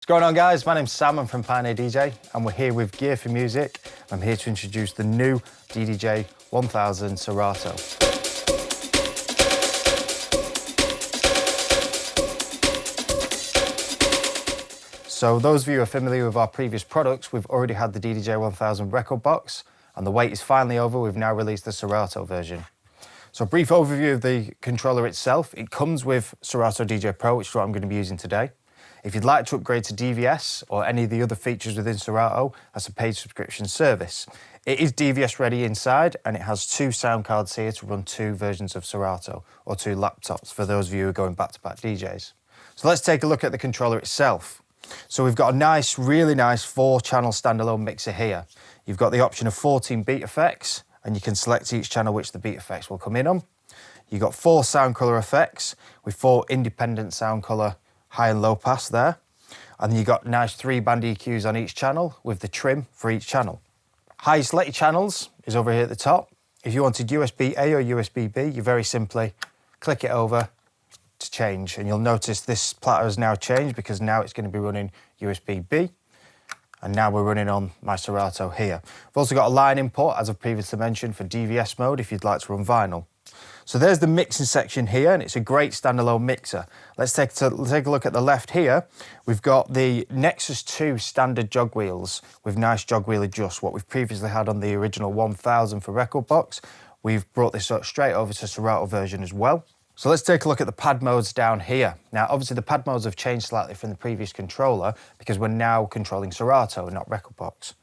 What's going on, guys? My name's Sam, I'm from Pioneer DJ, and we're here with Gear4music. I'm here to introduce the new DDJ-1000 Serato. So those of you who are familiar with our previous products, we've already had the DDJ-1000 record box, and the wait is finally over. We've now released the Serato version. So a brief overview of the controller itself. It comes with Serato DJ Pro, which is what I'm going to be using today. If you'd like to upgrade to DVS or any of the other features within Serato, that's a paid subscription service. It is DVS ready inside, and it has 2 sound cards here to run 2 versions of Serato, or 2 laptops for those of you who are going back-to-back DJs. So let's take a look at the controller itself. So we've got a nice, really nice 4-channel standalone mixer here. You've got the option of 14 beat effects, and you can select each channel which the beat effects will come in on. You've got 4 sound colour effects with 4 independent sound colour high and low pass there. And then you've got nice 3-band EQs on each channel with the trim for each channel. How you select your channels is over here at the top. If you wanted USB-A or USB-B, you very simply click it over to change. And you'll notice this platter has now changed because now it's going to be running USB-B. And now we're running on my Serato here. We've also got a line input, as I've previously mentioned, for DVS mode if you'd like to run vinyl. So there's the mixing section here, and it's a great standalone mixer. Let's take a look at the left here. We've got the Nexus 2 standard jog wheels with nice jog wheel adjust, what we've previously had on the original 1000 for record box. We've brought this up straight over to Serato version as well. So let's take a look at the pad modes down here. Now, obviously the pad modes have changed slightly from the previous controller because we're now controlling Serato, not record box.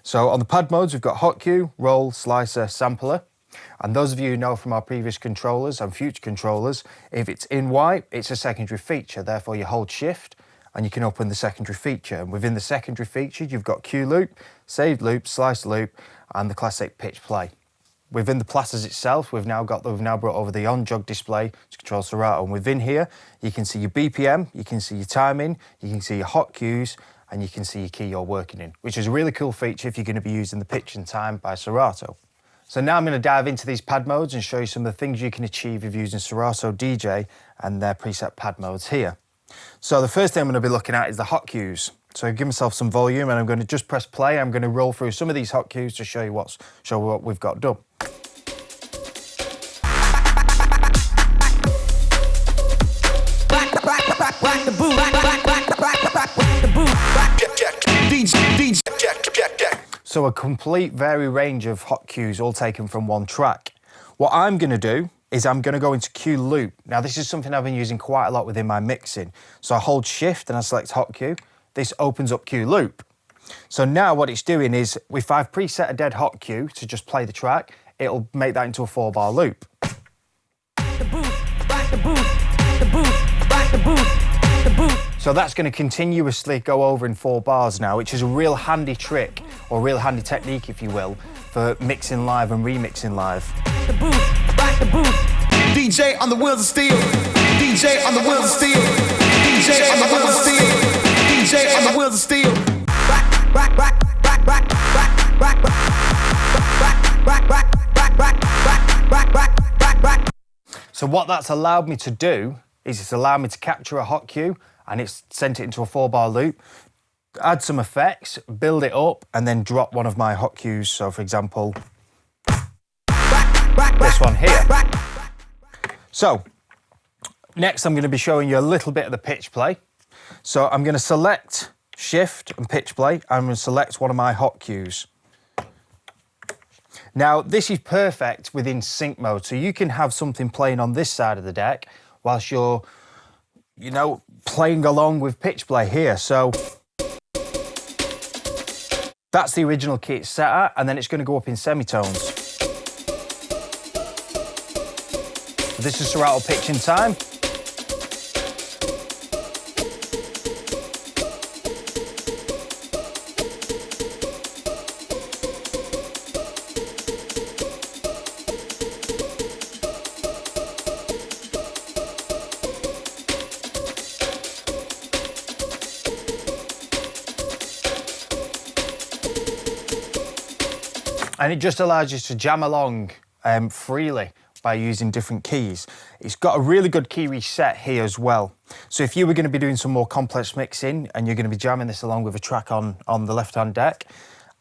So on the pad modes, we've got hot cue, roll, slicer, sampler. And those of you who know from our previous controllers and future controllers, if it's in white, it's a secondary feature. Therefore, you hold shift and you can open the secondary feature. And within the secondary feature, you've got cue loop, saved loop, slice loop, and the classic pitch play. Within the platters itself, we've now brought over the on-jog display to control Serato. And within here, you can see your BPM, you can see your timing, you can see your hot cues, and you can see your key you're working in, which is a really cool feature if you're going to be using the pitch and time by Serato. So now I'm going to dive into these pad modes and show you some of the things you can achieve with using Serato DJ and their preset pad modes here. So the first thing I'm going to be looking at is the hot cues. So give myself some volume and I'm going to just press play. I'm going to roll through some of these hot cues to show you what we've got done. So a complete varied range of hot cues all taken from one track. What I'm going to do is I'm going to go into cue loop. Now this is something I've been using quite a lot within my mixing. So I hold shift and I select hot cue. This opens up cue loop. So now what it's doing is if I've preset a dead hot cue to just play the track, it'll make that into a 4-bar loop. So that's going to continuously go over in 4 bars now, which is a real handy trick, or a real handy technique, if you will, for mixing live and remixing live. DJ on the wheels of steel. DJ on the wheels of steel. DJ on the wheels of steel. DJ on the wheels of steel. So what that's allowed me to do is it's allowed me to capture a hot cue and it's sent it into a 4-bar loop, add some effects, build it up, and then drop one of my hot cues. So for example, this one here. So next I'm going to be showing you a little bit of the pitch play. So I'm going to select shift and pitch play. I'm going to select one of my hot cues. Now this is perfect within sync mode. So you can have something playing on this side of the deck whilst you're, playing along with pitch play here. So that's the original key it's set at, and then it's going to go up in semitones. This is Serato pitch and time. And it just allows you to jam along freely by using different keys. It's got a really good key reset here as well. So if you were going to be doing some more complex mixing and you're going to be jamming this along with a track on the left-hand deck,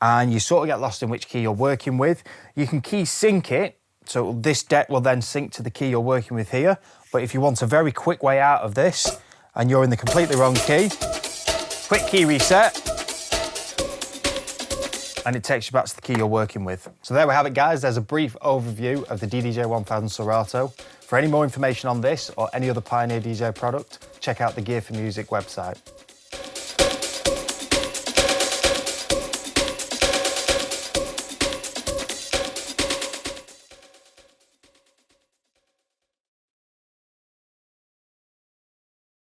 and you sort of get lost in which key you're working with, you can key sync it. So this deck will then sync to the key you're working with here. But if you want a very quick way out of this and you're in the completely wrong key, quick key reset, and it takes you back to the key you're working with. So there we have it, guys. There's a brief overview of the DDJ-1000 Serato. For any more information on this or any other Pioneer DJ product, check out the Gear4music website.